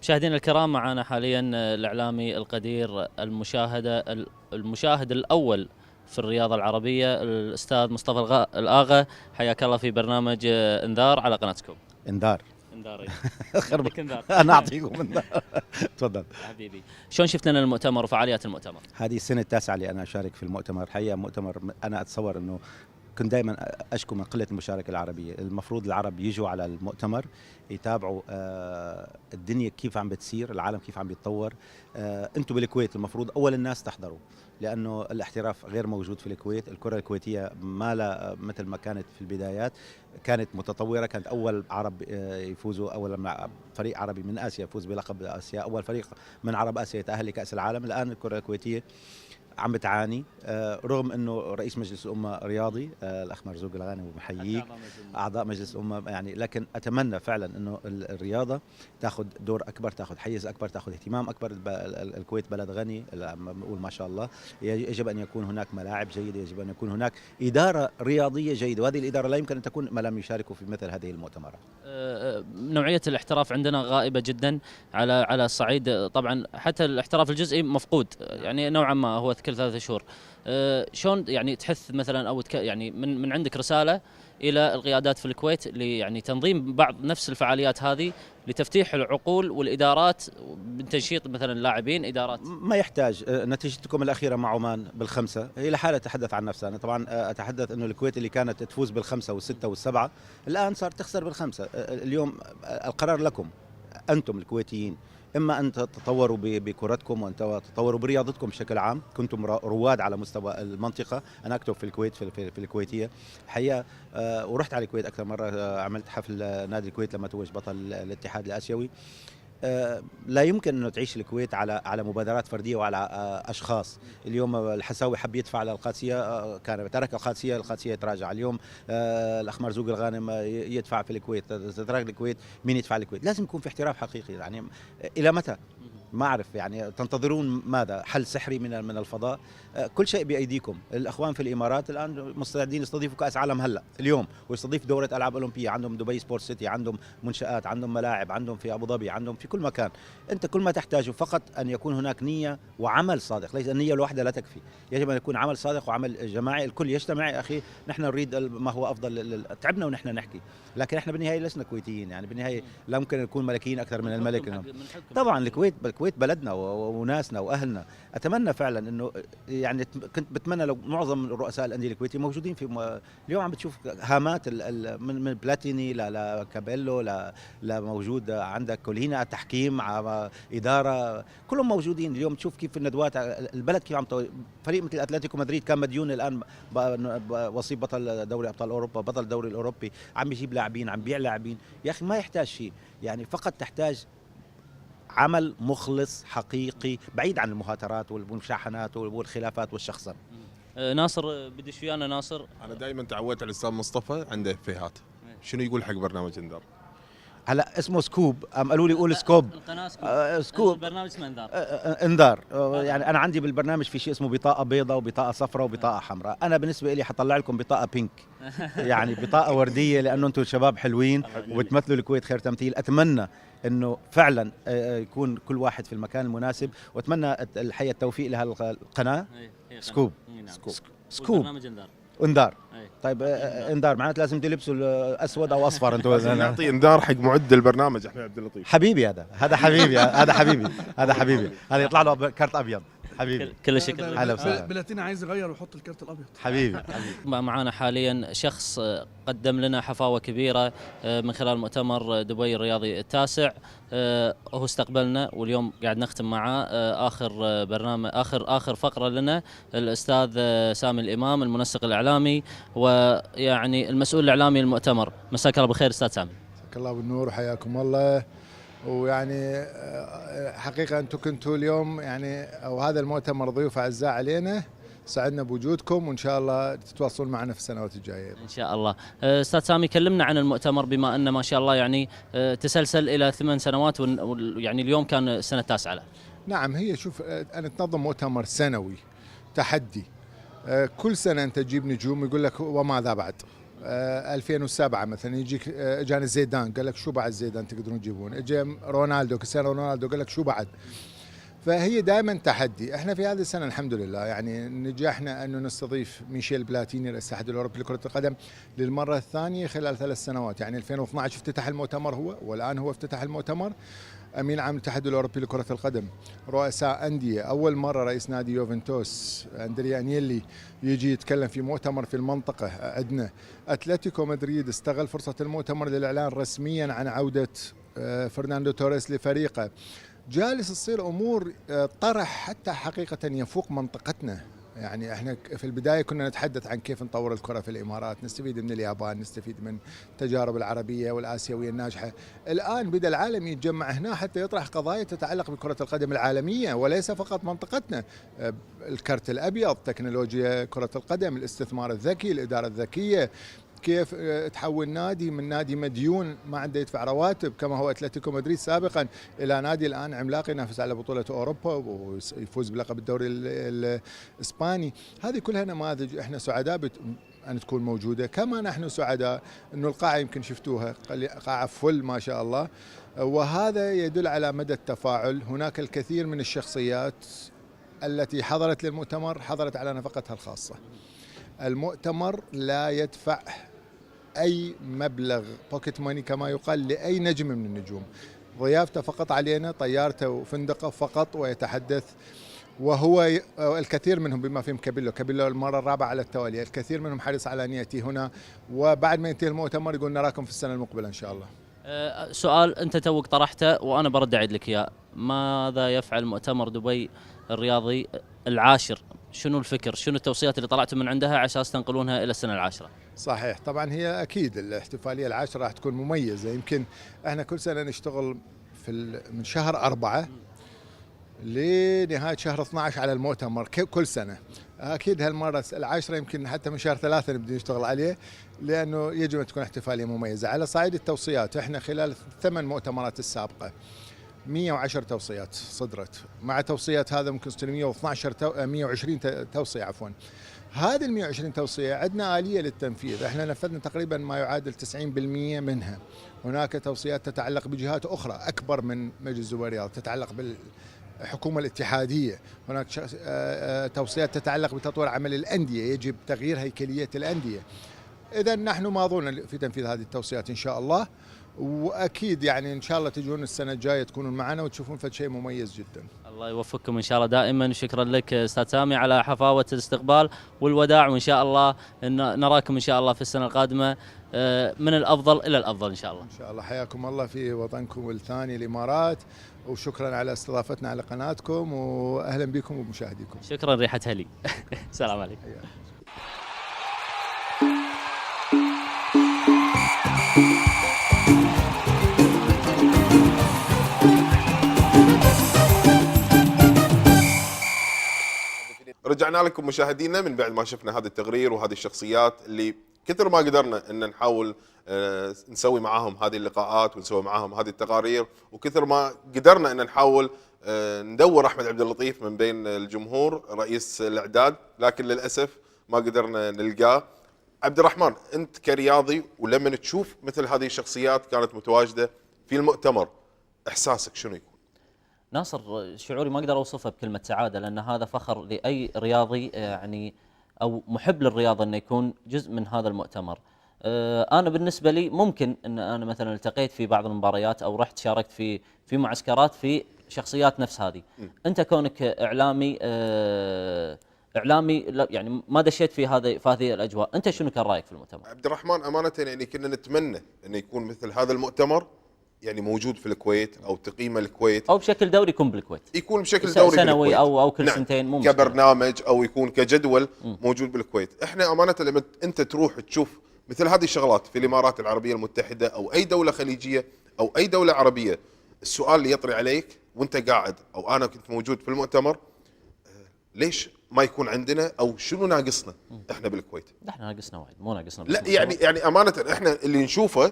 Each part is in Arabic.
مشاهدينا الكرام، معنا حاليا الإعلامي القدير المشاهد الأول في الرياضة العربية، الأستاذ مصطفى الآغا. حياك الله في برنامج انذار على قناتكم. انذار انذار خربك انذار. انا اعطيكم انذار. تفضل حبيبي، شلون شفت لنا المؤتمر وفعاليات المؤتمر؟ هذه السنه التاسعه اللي انا اشارك في المؤتمر. الحقيقه مؤتمر انا اتصور انه كنت دائما اشكو من قله المشاركه العربيه. المفروض العرب يجوا على المؤتمر يتابعوا الدنيا كيف عم بتصير، العالم كيف عم بيتطور. انتم بالكويت المفروض اول الناس تحضروا، لانه الاحتراف غير موجود في الكويت. الكره الكويتيه ما لا مثل ما كانت في البدايات، كانت متطوره. كانت اول عرب يفوزوا، اول فريق عربي من اسيا يفوز بلقب اسيا، اول فريق من عرب اسيا يتاهل لكاس العالم. الان الكره الكويتيه عم بتعاني، رغم انه رئيس مجلس الامه رياضي الاخ مرزوق الغانم، وبحييك اعضاء مجلس الامه يعني. لكن اتمنى فعلا انه الرياضه تاخذ دور اكبر، تاخذ حيز اكبر، تاخذ اهتمام اكبر. الكويت بلد غني، بنقول ما شاء الله. يجب ان يكون هناك ملاعب جيده، يجب ان يكون هناك اداره رياضيه جيده، وهذه الاداره لا يمكن ان تكون ما لم يشاركوا في مثل هذه المؤتمرات. نوعيه الاحتراف عندنا غائبه جدا على الصعيد، طبعا حتى الاحتراف الجزئي مفقود يعني نوعا ما، هو كل 3 شهور. شلون يعني تحث مثلا او يعني من عندك رساله الى القيادات في الكويت يعني تنظيم بعض نفس الفعاليات هذه لتفتيح العقول والادارات بتنشيط مثلا اللاعبين ادارات؟ ما يحتاج. نتيجتكم الاخيره مع عمان بالخمسه هي لحالها تتحدث عن نفسها. انا طبعا اتحدث انه الكويت اللي كانت تفوز بالخمسه والسته والسبعه الان صار تخسر بالخمسه. اليوم القرار لكم انتم الكويتيين، اما ان تتطوروا بكرتكم وان تتطوروا برياضتكم بشكل عام. كنتم رواد على مستوى المنطقه. انا اكتب في الكويت في الكويتيه الحقيقه، ورحت على الكويت اكثر مره. عملت حفل نادي الكويت لما توج بطل الاتحاد الاسيوي. لا يمكن انه تعيش الكويت على مبادرات فرديه وعلى اشخاص. اليوم الحساوي حب يدفع للقادسيه، كان ترك القادسيه يتراجع. اليوم الاخ مرزوق الغانم يدفع في الكويت، تترك الكويت، مين يدفع الكويت؟ لازم يكون في احتراف حقيقي. يعني الى متى؟ ما أعرف يعني تنتظرون ماذا؟ حل سحري من الفضاء؟ كل شيء بأيديكم. الأخوان في الإمارات الآن مستعدين يستضيفوا كأس عالم هلأ اليوم، ويستضيف دورة ألعاب أولمبية. عندهم دبي سبورت سيتي، عندهم منشآت، عندهم ملاعب، عندهم في أبو ظبي، عندهم في كل مكان. أنت كل ما تحتاجه فقط أن يكون هناك نية وعمل صادق. ليس النية الواحدة لا تكفي، يجب أن يكون عمل صادق وعمل جماعي. الكل يجتمع. يا أخي نحن نريد ما هو أفضل. تعبنا ونحن نحكي، لكن احنا بالنهاية لسنا كويتيين. يعني بالنهاية لا يمكن نكون ملكيين أكثر من الملك. طبعا الكويت بلدنا وناسنا واهلنا. اتمنى فعلا انه يعني كنت بتمنى لو معظم رؤساء الانديه الكويتيه موجودين في اليوم. عم بتشوف هامات من بلاتيني لكابيلو موجود عندك كولينا، تحكيم، اداره، كلهم موجودين اليوم. تشوف كيف الندوات البلد كيف فريق مثل اتلتيكو مدريد كان مديون، الان وصيف بطل دوري ابطال اوروبا، بطل الدوري الاوروبي، عم يجيب لاعبين، عم بيع لاعبين. يا اخي ما يحتاج شيء، يعني فقط تحتاج عمل مخلص حقيقي بعيد عن المهاترات والمشاحنات والخلافات والشخصنة. ناصر بدش ويانا. ناصر، انا دائما تعودت على الاستاذ مصطفى عنده افيهات. شنو يقول حق برنامج انذار؟ هلا اسمه سكوب، قالوا لي قول سكوب. القناه سكوب. سكوب، البرنامج اسمه انذار. انذار. يعني انا عندي بالبرنامج في شيء اسمه بطاقه بيضاء وبطاقه صفراء وبطاقه حمراء. انا بالنسبه لي حطلع لكم بطاقه بينك يعني بطاقه ورديه، لانه انتم شباب حلوين وبتمثلوا الكويت خير تمثيل. اتمنى انه فعلا يكون كل واحد في المكان المناسب، واتمنى الحقيقه التوفيق لهالقناه سكوب. سكوب برنامج انذار. انذار. طيب انذار معناته لازم تلبسوا الاسود او اصفر. انتم نعطي انذار حق معد البرنامج احنا عبد اللطيف. حبيبي، هذا حبيبي، هذا حبيبي، هذا يطلع له كرت ابيض. حبيبي كل الشكر. هلا وسهلا. بلاتينا عايز يغير ويحط الكرت الابيض. حبيبي. معنا حاليا شخص قدم لنا حفاوة كبيرة من خلال مؤتمر دبي الرياضي التاسع. هو استقبلنا واليوم قاعد نختم معاه آخر برنامج، آخر فقرة لنا، الأستاذ سامي الإمام، المنسق الإعلامي ويعني المسؤول الإعلامي للمؤتمر. مساك الله بالخير أستاذ سامي. مساك الله بالنور وحياكم الله. ويعني حقيقة أنتم كنتوا اليوم يعني أو هذا المؤتمر ضيوف أعزاء علينا، سعدنا بوجودكم وإن شاء الله تتواصلون معنا في السنوات الجاية إن شاء الله. أستاذ سامي كلمنا عن المؤتمر، بما أن ما شاء الله يعني تسلسل إلى 8 سنوات ويعني اليوم كان السنة التاسعة له. نعم، هي شوف أن تنظم مؤتمر سنوي تحدي. كل سنة أنت تجيب نجوم يقول لك وماذا بعد. 2007 مثلا يجيك اجانا زيدان قال لك شو بعد زيدان تقدرون تجيبون، اجى رونالدو كريستيانو رونالدو قال لك شو بعد. فهي دائما تحدي. احنا في هذه السنه الحمد لله يعني نجحنا انه نستضيف ميشيل بلاتيني رئيس الاتحاد الاوروبي لكره القدم للمره الثانيه خلال 3 سنوات. يعني 2012 افتتح المؤتمر هو، والان هو افتتح المؤتمر. امين عام الاتحاد الاوروبي لكره القدم، رؤساء انديه، اول مره رئيس نادي يوفنتوس اندريا انيلي يجي يتكلم في مؤتمر في المنطقه عندنا. اتلتيكو مدريد استغل فرصه المؤتمر للاعلان رسميا عن عوده فرناندو توريس لفريقه. جالس تصير امور طرح حتى حقيقه يفوق منطقتنا. يعني احنا في البدايه كنا نتحدث عن كيف نطور الكره في الامارات، نستفيد من اليابان، نستفيد من التجارب العربيه والاسيويه الناجحه. الان بدا العالم يتجمع هنا حتى يطرح قضايا تتعلق بكره القدم العالميه وليس فقط منطقتنا. الكرت الابيض، تكنولوجيا كره القدم، الاستثمار الذكي، الاداره الذكيه، كيف تحول نادي من نادي مديون ما عنده يدفع رواتب كما هو اتلتيكو مدريد سابقا الى نادي الان عملاق ينافس على بطوله اوروبا ويفوز بلقب الدوري الاسباني. هذه كلها نماذج احنا سعداء ان تكون موجوده. كما نحن سعداء انه القاعه يمكن شفتوها قاعه فل ما شاء الله، وهذا يدل على مدى التفاعل. هناك الكثير من الشخصيات التي حضرت للمؤتمر حضرت على نفقتها الخاصه. المؤتمر لا يدفع أي مبلغ بوكيت ماني كما يقال لأي نجم من النجوم. ضيافته فقط علينا، طيارته وفندقه فقط، ويتحدث. وهو الكثير منهم بما فيهم كابيلو المرة الرابعة على التوالي، الكثير منهم حريص على أن يأتي هنا، وبعد ما ينتهي المؤتمر يقول نراكم في السنة المقبلة إن شاء الله. سؤال أنت توك طرحته وأنا برد أعيد لك إياه، ماذا يفعل مؤتمر دبي الرياضي العاشر؟ شنو الفكر؟ شنو التوصيات اللي طلعتوا من عندها على اساس تنقلونها الى السنه العاشره؟ صحيح، طبعا هي اكيد الاحتفاليه العاشره راح تكون مميزه. يمكن احنا كل سنه نشتغل من شهر 4 لنهايه شهر 12 على المؤتمر كل سنه. اكيد هالمره العاشره يمكن حتى من شهر 3 نبدا نشتغل عليه، لانه يجب ان تكون احتفاليه مميزه. على صعيد التوصيات، احنا خلال 8 مؤتمرات السابقه 110 توصيات صدرت، مع توصيات هذا ممكن 120 توصية عفوا. هذه ال 120 توصية عندنا آلية للتنفيذ، احنا نفذنا تقريبا ما يعادل 90% منها. هناك توصيات تتعلق بجهات أخرى أكبر من مجلس دبي الرياض، تتعلق بالحكومة الاتحادية. هناك توصيات تتعلق بتطوير عمل الأندية، يجب تغيير هيكلية الأندية. إذا نحن ماضون في تنفيذ هذه التوصيات إن شاء الله، واكيد يعني ان شاء الله تجون السنه الجايه تكونون معنا وتشوفون فد شيء مميز جدا. الله يوفقكم ان شاء الله دائما. شكرا لك استاذ سامي على حفاوه الاستقبال والوداع، وان شاء الله إن نراكم ان شاء الله في السنه القادمه من الافضل الى الافضل ان شاء الله. ان شاء الله. حياكم الله في وطنكم الثاني الامارات، وشكرا على استضافتنا على قناتكم، واهلا بكم وبمشاهديكم. شكرا ريحه هلي. السلام عليكم. رجعنا لكم مشاهدينا من بعد ما شفنا هذا التقرير وهذه الشخصيات اللي كثر ما قدرنا ان نحاول نسوي معاهم هذه اللقاءات ونسوي معاهم هذه التقارير، وكثر ما قدرنا ان نحاول ندور احمد عبد اللطيف من بين الجمهور رئيس الاعداد، لكن للاسف ما قدرنا نلقاه. عبد الرحمن، انت كرياضي ولما تشوف مثل هذه الشخصيات كانت متواجده في المؤتمر، احساسك شنو يكون؟ ناصر، شعوري ما اقدر اوصفه بكلمه سعاده، لان هذا فخر لاي رياضي يعني او محب للرياضه انه يكون جزء من هذا المؤتمر. انا بالنسبه لي ممكن ان انا مثلا التقيت في بعض المباريات او رحت شاركت في معسكرات في شخصيات نفس هذه. انت كونك اعلامي يعني ما دشيت في هذه الاجواء، انت شنو كان رايك في المؤتمر؟ عبد الرحمن، امانه يعني كنا نتمنى انه يكون مثل هذا المؤتمر يعني موجود في الكويت او تقييمه الكويت، او بشكل دوري يكون بالكويت، يكون بشكل دوري سنوي بالكويت. او كل نعم. سنتين، مو كبرنامج او يكون كجدول موجود بالكويت. احنا امانه لما انت تروح تشوف مثل هذه الشغلات في الامارات العربيه المتحده او اي دوله خليجيه او اي دوله عربيه، السؤال اللي يطري عليك وانت قاعد او انا كنت موجود في المؤتمر، ليش ما يكون عندنا او شنو ناقصنا احنا بالكويت؟ احنا ناقصنا وايد، مو ناقصنا لا يعني امانه احنا اللي نشوفه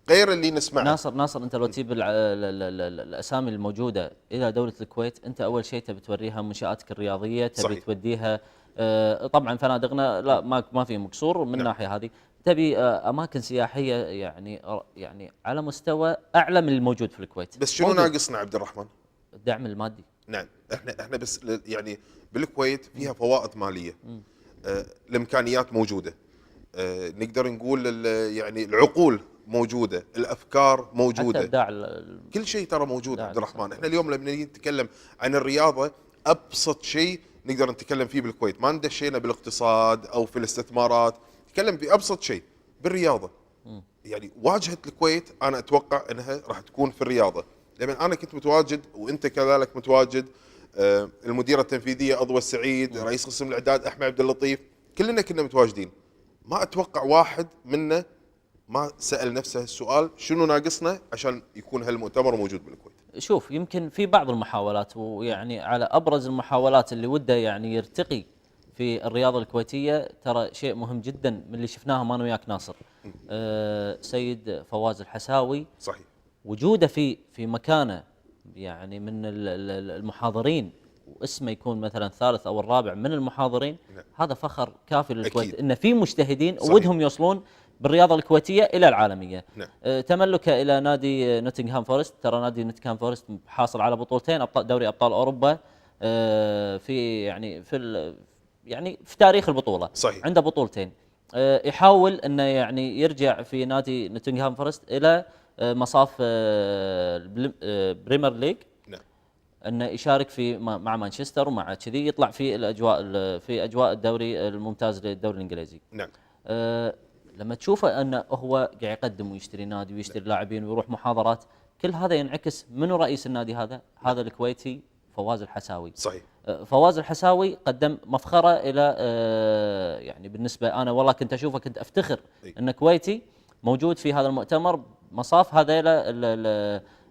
غير اللي نسمعه. ناصر انت لو تجيب الاسامي الموجوده الى دوله الكويت، انت اول شيء تبي توريها منشاتك الرياضيه، تبي توديها طبعا فنادقنا لا ما في مقصور من الناحيه هذه، تبي اماكن سياحيه يعني على مستوى اعلى من الموجود في الكويت. بس شنو ناقصنا عبد الرحمن؟ الدعم المادي. نعم، احنا بس يعني بالكويت فيها فوائد ماليه، الامكانيات موجوده، نقدر نقول يعني العقول موجوده، الافكار موجوده، حتى ابداع كل شيء ترى موجود عبد الرحمن. احنا اليوم لما نيجي نتكلم عن الرياضه ابسط شيء نقدر نتكلم فيه بالكويت، ما ندشينا بالاقتصاد او في الاستثمارات، نتكلم بابسط شيء بالرياضه. يعني واجهه الكويت انا اتوقع انها راح تكون في الرياضه، لان انا كنت متواجد وانت كذلك متواجد، المديره التنفيذيه اضوى السعيد، رئيس قسم الاعداد احمد عبد اللطيف، كلنا كنا متواجدين. ما اتوقع واحد منا ما سأل نفسه السؤال شنو ناقصنا عشان يكون هالمؤتمر موجود بالكويت. شوف، يمكن في بعض المحاولات، ويعني على ابرز المحاولات اللي وده يعني يرتقي في الرياضه الكويتيه، ترى شيء مهم جدا من اللي شفناها انا وياك ناصر. سيد فواز الحساوي، صحيح، وجوده في مكانه يعني من المحاضرين، واسمه يكون مثلا الثالث او الرابع من المحاضرين. نعم. هذا فخر كافي للكويت، أكيد. ان في مجتهدين صحيح. ودهم يوصلون بالرياضه الكويتيه الى العالميه. نعم. تملكه الى نادي نوتنغهام فورست، ترى نادي نوتنغهام فورست حاصل على بطولتين دوري ابطال اوروبا في يعني في تاريخ البطوله. صحيح. عنده بطولتين. يحاول انه يعني يرجع في نادي نوتنغهام فورست الى مصاف بريمير ليج، نعم. انه يشارك في مع مانشستر، ومع كذي يطلع في اجواء الدوري الممتاز للدوري الانجليزي. نعم. لما تشوفه انه هو قاعد يقدم ويشتري نادي ويشتري لاعبين ويروح محاضرات، كل هذا ينعكس منو رئيس النادي هذا الكويتي فواز الحساوي. صحيح. فواز الحساوي قدم مفخره الى يعني بالنسبه انا والله كنت اشوفه، كنت افتخر ان كويتي موجود في هذا المؤتمر مصاف هذيل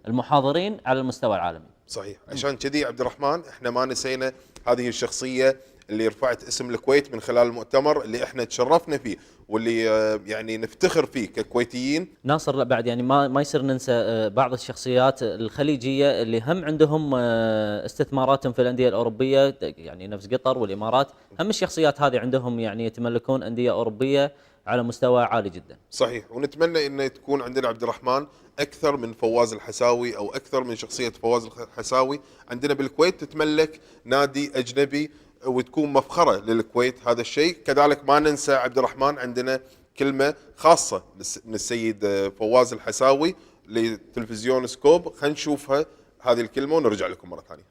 المحاضرين على المستوى العالمي. صحيح، عشان كذي عبد الرحمن احنا ما نسينا هذه الشخصيه اللي رفعت اسم الكويت من خلال المؤتمر اللي احنا تشرفنا فيه، واللي يعني نفتخر فيه ككويتيين. ناصر، لا بعد يعني ما يصير ننسى بعض الشخصيات الخليجيه اللي هم عندهم استثماراتهم في الانديه الاوروبيه، يعني نفس قطر والامارات. هم الشخصيات هذه عندهم يعني يتملكون انديه اوروبيه على مستوى عالي جدا. صحيح، ونتمنى انه تكون عندنا عبد الرحمن اكثر من فواز الحساوي او اكثر من شخصيه فواز الحساوي عندنا بالكويت، تتملك نادي اجنبي وتكون مفخره للكويت. هذا الشيء كذلك ما ننسى عبد الرحمن عندنا كلمه خاصه من السيد فواز الحساوي لتلفزيون سكوب، خلينا نشوفها هذه الكلمه ونرجع لكم مره ثانيه.